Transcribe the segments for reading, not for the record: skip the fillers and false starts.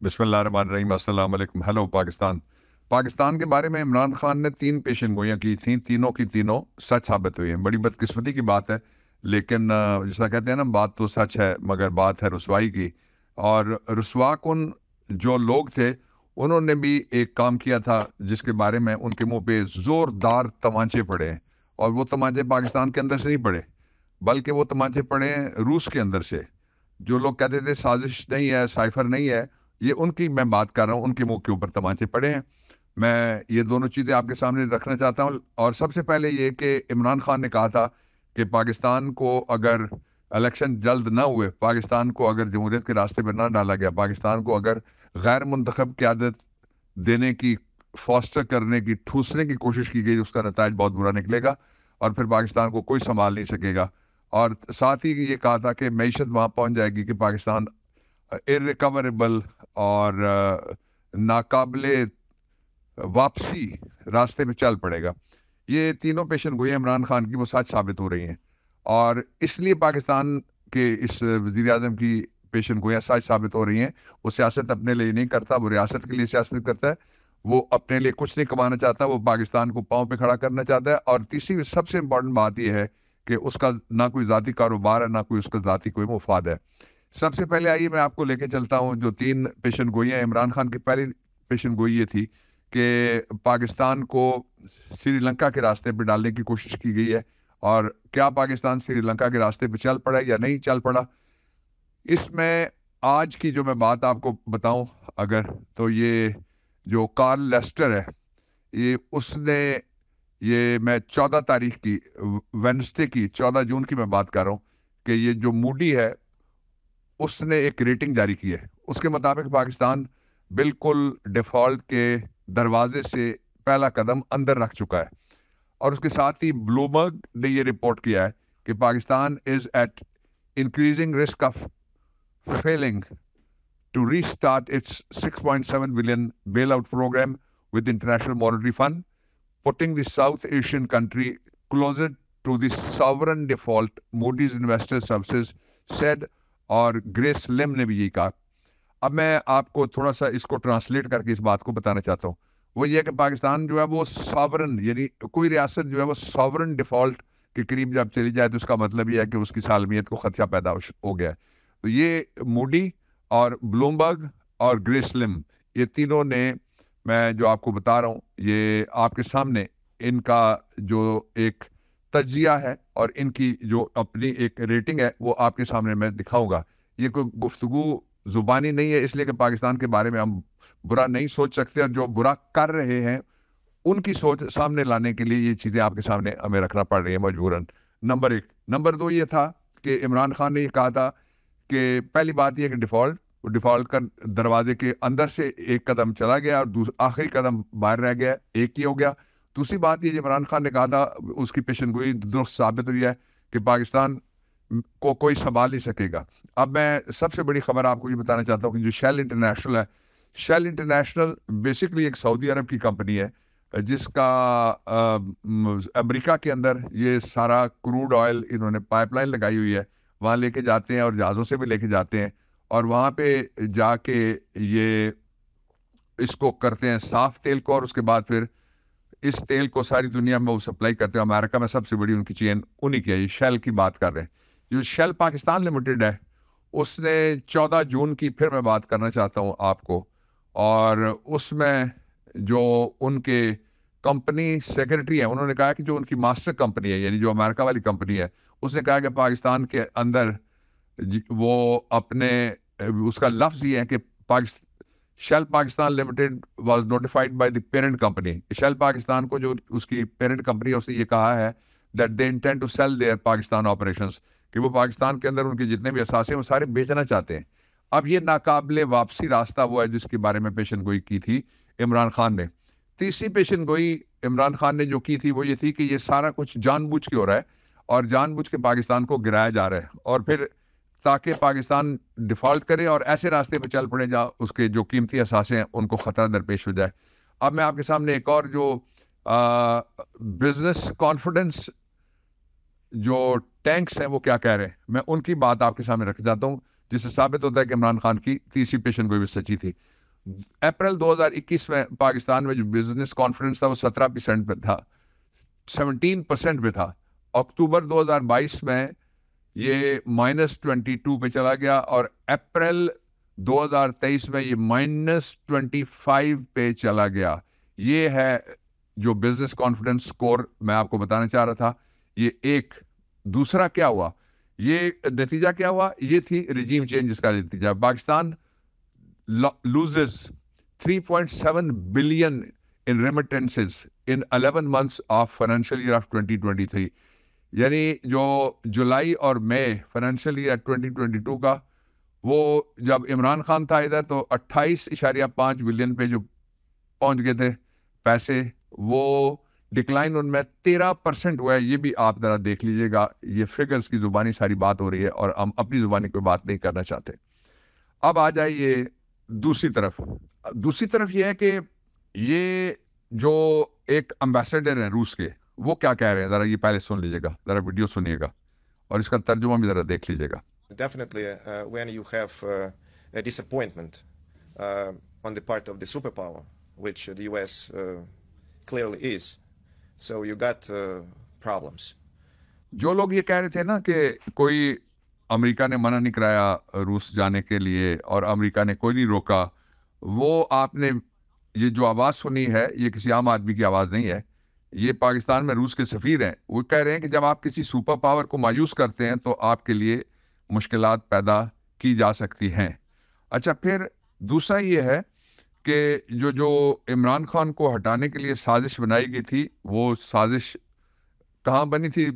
بسم اللہ الرحمن الرحیم، السلام علیکم، ہیلو پاکستان۔ پاکستان کے بارے میں عمران خان نے 3 پیشن گوئیاں کی تھیں، تینوں کی تینوں سچ ثابت ہوئی ہیں۔ بڑی بدقسمتی کی بات ہے، لیکن جیسا کہتے ہیں نا، بات تو سچ ہے مگر بات ہے رسوائی کی۔ اور رسوا کن جو لوگ تھے انہوں نے بھی ایک کام کیا تھا جس کے بارے میں ان کے منہ پہ زوردار تمانچے پڑے ہیں، اور وہ تمانچے پاکستان کے اندر سے نہیں پڑے بلکہ وہ تمانچے پڑے ہیں روس کے اندر سے۔ جو لوگ کہتے تھے سازش نہیں ہے، سائفر نہیں ہے، یہ ان کی میں بات کر رہا ہوں، ان کے منہ کے اوپر تمانچے پڑے ہیں۔ میں یہ دونوں چیزیں آپ کے سامنے رکھنا چاہتا ہوں، اور سب سے پہلے یہ کہ عمران خان نے کہا تھا کہ پاکستان کو اگر الیکشن جلد نہ ہوئے، پاکستان کو اگر جمہوریت کے راستے پر نہ ڈالا گیا، پاکستان کو اگر غیر منتخب قیادت دینے کی، فاسٹر کرنے کی، ٹھوسنے کی کوشش کی گئی، اس کا نتائج بہت برا نکلے گا اور پھر پاکستان کو کوئی سنبھال نہیں سکے گا۔ اور ساتھ ہی یہ کہا تھا کہ معیشت وہاں پہنچ جائے گی کہ پاکستان irrecoverable اور ناقابل واپسی راستے پہ چل پڑے گا۔ یہ تینوں پیشن گوئیاں عمران خان کی وہ سچ ثابت ہو رہی ہیں، اور اس لیے پاکستان کے اس وزیر اعظم کی پیشن گوئیاں سچ ثابت ہو رہی ہیں۔ وہ سیاست اپنے لیے نہیں کرتا، وہ ریاست کے لیے سیاست کرتا ہے، وہ اپنے لیے کچھ نہیں کمانا چاہتا، وہ پاکستان کو پاؤں پہ کھڑا کرنا چاہتا ہے۔ اور تیسری سب سے امپورٹنٹ بات یہ ہے کہ اس کا نہ کوئی ذاتی کاروبار ہے، نہ کوئی اس کا ذاتی کوئی مفاد ہے۔ سب سے پہلے آئیے میں آپ کو لے کے چلتا ہوں جو 3 پیشن گوئیاں عمران خان کی۔ پہلی پیشن گوئی یہ تھی کہ پاکستان کو سری لنکا کے راستے پہ ڈالنے کی کوشش کی گئی ہے، اور کیا پاکستان سری لنکا کے راستے پہ چل پڑا یا نہیں چل پڑا؟ اس میں آج کی جو میں بات آپ کو بتاؤں اگر، تو یہ جو کارل لیسٹر ہے، اس نے، یہ میں 14 تاریخ کی، وینسڈے کی 14 جون کی میں بات کر رہا ہوں، کہ یہ جو موڈی ہے اس نے ایک ریٹنگ جاری کی ہے۔ اس کے مطابق پاکستان بالکل ڈیفالٹ کے دروازے سے پہلا قدم اندر رکھ چکا ہے، اور اس کے ساتھ ہی بلومبرگ نے یہ رپورٹ کیا ہے کہ Pakistan is at increasing risk of failing to restart its 6.7 billion bailout programme with International Monetary Fund, putting the South Asian country closer to the sovereign default, Moody's Investor Services said، اور grease لم نے بھی یہی کہا۔ اب میں آپ کو تھوڑا سا اس کو ٹرانسلیٹ کر کے اس بات کو بتانا چاہتا ہوں۔ وہ یہ کہ پاکستان جو ہے وہ ساورن، یعنی کوئی ریاست جو ہے وہ ساورن ڈیفالٹ کے قریب جب چلی جائے تو اس کا مطلب یہ ہے کہ اس کی سالمیت کو خدشہ پیدا ہو گیا ہے۔ تو یہ موڈی اور بلومبرگ اور گریس لم، یہ تینوں نے، میں جو آپ کو بتا رہا ہوں یہ آپ کے سامنے ان کا جو ایک تجزیہ ہے اور ان کی جو اپنی ایک ریٹنگ ہے وہ آپ کے سامنے میں دکھاؤں گا۔ یہ کوئی گفتگو زبانی نہیں ہے، اس لیے کہ پاکستان کے بارے میں ہم برا نہیں سوچ سکتے، اور جو برا کر رہے ہیں ان کی سوچ سامنے لانے کے لیے یہ چیزیں آپ کے سامنے ہمیں رکھنا پڑ رہی ہیں مجبوراً۔ نمبر 1۔ نمبر 2 یہ تھا کہ عمران خان نے یہ کہا تھا کہ پہلی بات یہ کہ ڈیفالٹ کا دروازے کے اندر سے ایک قدم چلا گیا اور آخری قدم باہر رہ گیا، ایک ہی ہو گیا۔ دوسری بات یہ عمران خان نے کہا تھا، اس کی پیشن گوئی درست ثابت ہوئی ہے کہ پاکستان کو کوئی سنبھال نہیں سکے گا۔ اب میں سب سے بڑی خبر آپ کو یہ بتانا چاہتا ہوں کہ جو شیل انٹرنیشنل ہے، شیل انٹرنیشنل بیسکلی ایک سعودی عرب کی کمپنی ہے جس کا امریکہ کے اندر یہ سارا کروڈ آئل انہوں نے پائپ لائن لگائی ہوئی ہے، وہاں لے کے جاتے ہیں اور جہازوں سے بھی لے کے جاتے ہیں، اور وہاں پہ جا کے یہ اس کو کرتے ہیں صاف تیل کو، اور اس کے بعد پھر اس تیل کو ساری دنیا میں وہ سپلائی کرتے ہیں۔ امریکہ میں سب سے بڑی ان کی چین انہی کی ہے، یہ شیل کی بات کر رہے ہیں۔ جو شیل پاکستان لمیٹڈ ہے اس نے 14 جون کی پھر میں بات کرنا چاہتا ہوں آپ کو، اور اس میں جو ان کے کمپنی سیکرٹری ہیں انہوں نے کہا کہ جو ان کی ماسٹر کمپنی ہے، یعنی جو امریکہ والی کمپنی ہے، اس نے کہا کہ پاکستان کے اندر وہ اپنے، اس کا لفظ یہ ہے کہ shell Pakistan limited was notified by the parent company. Shell Pakistan کو جو اس کی پیرنٹ کمپنی ہے اس نے یہ کہا ہے that they intend to sell their Pakistan operations, کہ وہ پاکستان کے اندر ان کے جتنے بھی اثاثے ہیں وہ سارے بیچنا چاہتے ہیں۔ اب یہ ناقابل واپسی راستہ وہ ہے جس کے بارے میں پیشن گوئی کی تھی عمران خان نے۔ تیسری پیشن گوئی عمران خان نے جو کی تھی وہ یہ تھی کہ یہ سارا کچھ جان بوجھ کے ہو رہا ہے، اور جان بوجھ کے پاکستان کو گرایا جا رہا ہے، اور پھر تاکہ پاکستان ڈیفالٹ کرے اور ایسے راستے پہ چل پڑے جہاں اس کے جو قیمتی اثاثے ہیں ان کو خطرہ درپیش ہو جائے۔ اب میں آپ کے سامنے ایک اور جو بزنس کانفیڈنس جو ٹینکس ہیں وہ کیا کہہ رہے ہیں، میں ان کی بات آپ کے سامنے رکھ جاتا ہوں۔ جس سے ثابت ہوتا ہے کہ عمران خان کی تیسری پیشن گوئی بھی سچی تھی. اپریل 2021 میں پاکستان میں جو بزنس کانفیڈنس تھا وہ 17% پہ تھا, 17% پہ تھا. اکتوبر 2022 میں یہ -22 پہ چلا گیا, اور اپریل 2023 میں یہ -25 پہ چلا گیا. یہ ہے جو بزنس کانفیڈنس سکور میں آپ کو بتانا چاہ رہا تھا. یہ ایک. دوسرا کیا ہوا, یہ نتیجہ کیا ہوا, یہ تھی رجیم چینجز کا نتیجہ. Pakistan loses 3.7 billion in remittances in 11 months of financial year of 2023. یعنی جو جولائی اور مئی فائنینشیل ایئر 2022 کا, وہ جب عمران خان تھا ادھر تو 28.5 بلین پہ جو پہنچ گئے تھے پیسے, وہ ڈکلائن ان میں 13% ہوا ہے. یہ بھی آپ ذرا دیکھ لیجئے گا, یہ فگرز کی زبانی ساری بات ہو رہی ہے اور ہم اپنی زبانی کوئی بات نہیں کرنا چاہتے. اب آ جائیے دوسری طرف. دوسری طرف یہ ہے کہ یہ جو ایک امبیسڈر ہیں روس کے, وہ کیا کہہ رہے ہیں, ذرا یہ پہلے سن لیجئے گا, ذرا ویڈیو سنیے گا اور اس کا ترجمہ بھی ذرا دیکھ لیجئے گا. Definitely, when you have a disappointment on the part of the superpower, which the US clearly is, so you got problems. جو لوگ یہ کہہ رہے تھے نا کہ کوئی امریکہ نے منع نہیں کرایا روس جانے کے لیے اور امریکہ نے کوئی نہیں روکا, وہ آپ نے یہ جو آواز سنی ہے یہ کسی عام آدمی کی آواز نہیں ہے. یہ پاکستان میں روس کے سفیر ہیں, وہ کہہ رہے ہیں کہ جب آپ کسی سپر پاور کو مایوس کرتے ہیں تو آپ کے لیے مشکلات پیدا کی جا سکتی ہیں. اچھا, پھر دوسرا یہ ہے کہ جو عمران خان کو ہٹانے کے لیے سازش بنائی گئی تھی, وہ سازش کہاں بنی تھی,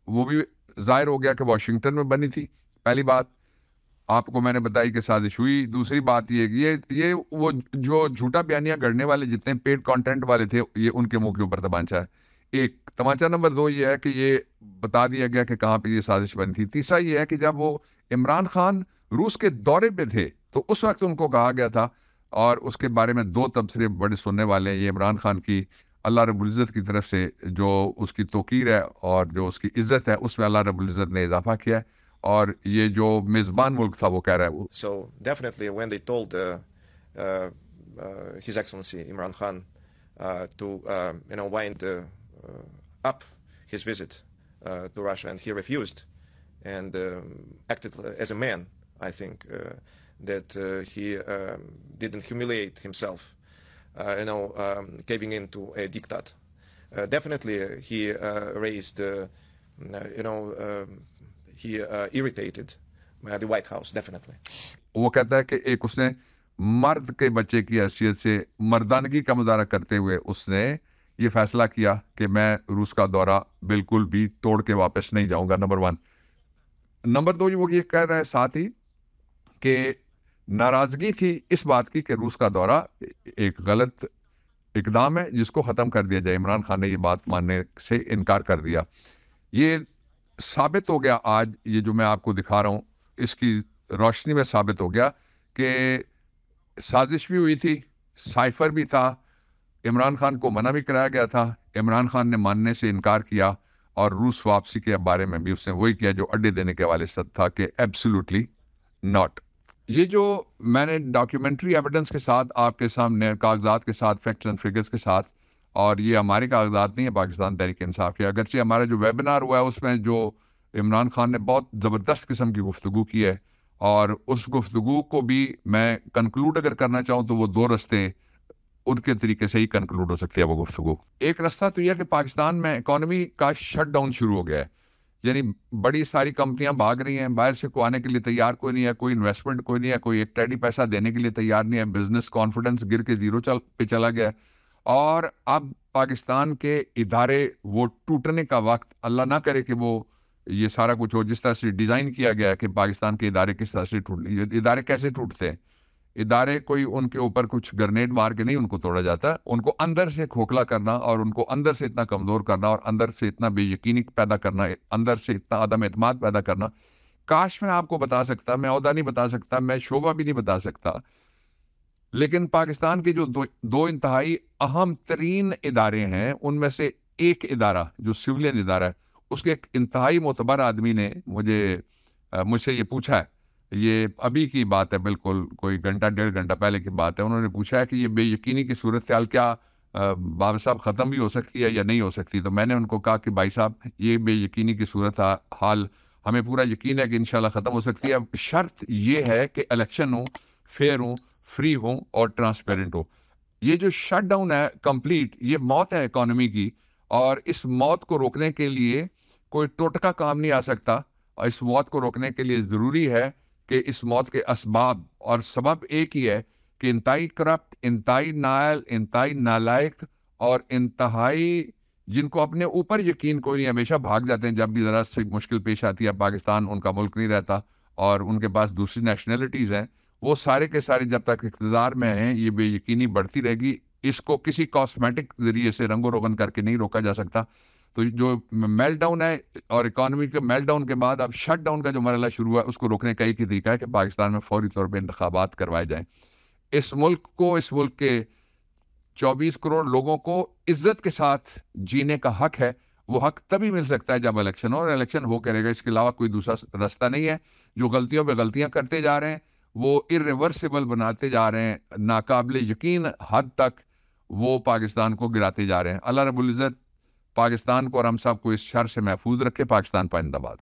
وہ بھی ظاہر ہو گیا کہ واشنگٹن میں بنی تھی. پہلی بات آپ کو میں نے بتائی کہ سازش ہوئی. دوسری بات یہ وہ جو جھوٹا بیانیہ گڑنے والے جتنے پیڈ کانٹینٹ والے تھے, یہ ان کے منہ کے اوپر تمانچہ ہے. ایک تمانچہ نمبر 2 یہ ہے کہ یہ بتا دیا گیا کہ کہاں پہ یہ سازش بنی تھی. تیسرا یہ ہے کہ جب وہ عمران خان روس کے دورے پہ تھے تو اس وقت ان کو کہا گیا تھا, اور اس کے بارے میں 2 تبصرے بڑے سننے والے ہیں. یہ عمران خان کی اللہ رب العزت کی طرف سے جو اس کی توقیر ہے اور جو اس کی عزت ہے, اس میں اللہ رب العزت نے اضافہ کیا ہے, اور یہ جو میزبان ملک تھا وہ کہہ رہا ہے وہ. So definitely when they told His Excellency Imran Khan to wind up his visit to Russia, and he refused and acted as a man, I think that he didn't humiliate himself, caving into a diktat. Definitely he raised, he irritated the White House, definitely. وہ کہتا ہے کہ ایک اس نے مرد کے بچے کی حیثیت سے مردانگی کا مظاہرہ کرتے ہوئے اس نے یہ فیصلہ کیا کہ میں روس کا دورہ بالکل بھی توڑ کے واپس نہیں جاؤں گا. نمبر 1. نمبر 2 وہ یہ کہہ رہا ہے ساتھ ہی کہ ناراضگی تھی اس بات کی کہ روس کا دورہ ایک غلط اقدام ہے جس کو ختم کر دیا جائے. عمران خان نے یہ بات ماننے سے انکار کر دیا. یہ ثابت ہو گیا آج, یہ جو میں آپ کو دکھا رہا ہوں اس کی روشنی میں ثابت ہو گیا کہ سازش بھی ہوئی تھی, سائفر بھی تھا, عمران خان کو منع بھی کرایا گیا تھا, عمران خان نے ماننے سے انکار کیا, اور روس واپسی کے بارے میں بھی اس نے وہی کیا جو اڈے دینے کے حوالے سے تھا کہ ایبسولوٹلی ناٹ. یہ جو میں نے ڈاکیومنٹری ایویڈنس کے ساتھ آپ کے سامنے کاغذات کے ساتھ فیکٹس اینڈ فگرز کے ساتھ, اور یہ ہمارے کاغذات نہیں ہے پاکستان تحریک انصاف کے, اگرچہ ہمارا جو ویبینار ہوا ہے اس میں جو عمران خان نے بہت زبردست قسم کی گفتگو کی ہے, اور اس گفتگو کو بھی میں کنکلوڈ اگر کرنا چاہوں تو وہ 2 رستے ان کے طریقے سے ہی کنکلوڈ ہو سکتی ہے وہ گفتگو. ایک رستہ تو یہ کہ پاکستان میں اکانومی کا شٹ ڈاؤن شروع ہو گیا ہے, یعنی بڑی ساری کمپنیاں بھاگ رہی ہیں, باہر سے کوئی آنے کے لیے تیار کوئی نہیں ہے, کوئی انویسٹمنٹ کوئی نہیں ہے, کوئی ایک ٹیڈی پیسہ دینے کے لیے تیار نہیں ہے, بزنس کانفیڈنس گر کے 0 پہ چلا گیا, اور اب پاکستان کے ادارے وہ ٹوٹنے کا وقت, اللہ نہ کرے کہ وہ یہ سارا کچھ ہو جس طرح سے ڈیزائن کیا گیا ہے کہ پاکستان کے ادارے کس طرح سے ادارے کیسے ٹوٹتے ہیں. ادارے کوئی ان کے اوپر کچھ گرنیڈ مار کے نہیں ان کو توڑا جاتا, ان کو اندر سے کھوکھلا کرنا اور ان کو اندر سے اتنا کمزور کرنا اور اندر سے اتنا بے یقینی پیدا کرنا, اندر سے اتنا عدم اعتماد پیدا کرنا. کاش میں آپ کو بتا سکتا, میں عہدہ نہیں بتا سکتا, میں شعبہ بھی نہیں بتا سکتا, لیکن پاکستان کے جو 2 انتہائی اہم ترین ادارے ہیں ان میں سے ایک ادارہ جو سویلین ادارہ ہے, اس کے ایک انتہائی معتبر آدمی نے مجھ سے یہ پوچھا ہے یہ ابھی کی بات ہے، بالکل کوئی گھنٹہ ڈیڑھ گھنٹہ پہلے کی بات ہے، انہوں نے پوچھا ہے کہ یہ بے یقینی کی صورتحال کیا بابا صاحب ختم بھی ہو سکتی ہے یا نہیں ہو سکتی؟ تو میں نے ان کو کہا کہ بھائی صاحب یہ بے یقینی کی صورتحال ہمیں پورا یقین ہے کہ انشاءاللہ ختم ہو سکتی ہے، شرط یہ ہے کہ الیکشن ہوں، فیئر ہوں، فری ہوں اور ٹرانسپیرنٹ ہو۔ یہ جو شٹ ڈاؤن ہے کمپلیٹ، یہ موت ہے اکانومی کی، اور اس موت کو روکنے کے لیے کوئی ٹوٹکا کام نہیں آ سکتا، اور اس موت کو روکنے کے لیے ضروری ہے کہ اس موت کے اسباب اور سبب ایک ہی ہے کہ انتہائی کرپٹ، انتہائی نائل، انتہائی نالائق اور انتہائی جن کو اپنے اوپر یقین کوئی نہیں، ہمیشہ بھاگ جاتے ہیں جب بھی ذرا سے مشکل پیش آتی ہے، پاکستان ان کا ملک نہیں رہتا اور ان کے پاس دوسری نیشنلٹیز ہیں، وہ سارے کے سارے جب تک اقتدار میں ہیں یہ بے یقینی بڑھتی رہے گی، اس کو کسی کاسمیٹک ذریعے سے رنگ و روغن کر کے نہیں روکا جا سکتا۔ تو جو میل ڈاؤن ہے اور اکانومی کے میل ڈاؤن کے بعد اب شٹ ڈاؤن کا جو مرحلہ شروع ہوا ہے، اس کو روکنے کا ایک ہی طریقہ ہے کہ پاکستان میں فوری طور پہ انتخابات کروائے جائیں۔ اس ملک کو، اس ملک کے 24 کروڑ لوگوں کو عزت کے ساتھ جینے کا حق ہے، وہ حق تبھی مل سکتا ہے جب الیکشن ہو، اور الیکشن ہو کرے گا، اس کے علاوہ کوئی دوسرا راستہ نہیں ہے۔ جو غلطیوں پہ غلطیاں کرتے جا رہے ہیں وہ irreversible بناتے جا رہے ہیں، ناقابل یقین حد تک وہ پاکستان کو گراتے جا رہے ہیں۔ اللہ رب العزت پاکستان کو اور ہم سب کو اس شر سے محفوظ رکھے۔ پاکستان پائندہ باد۔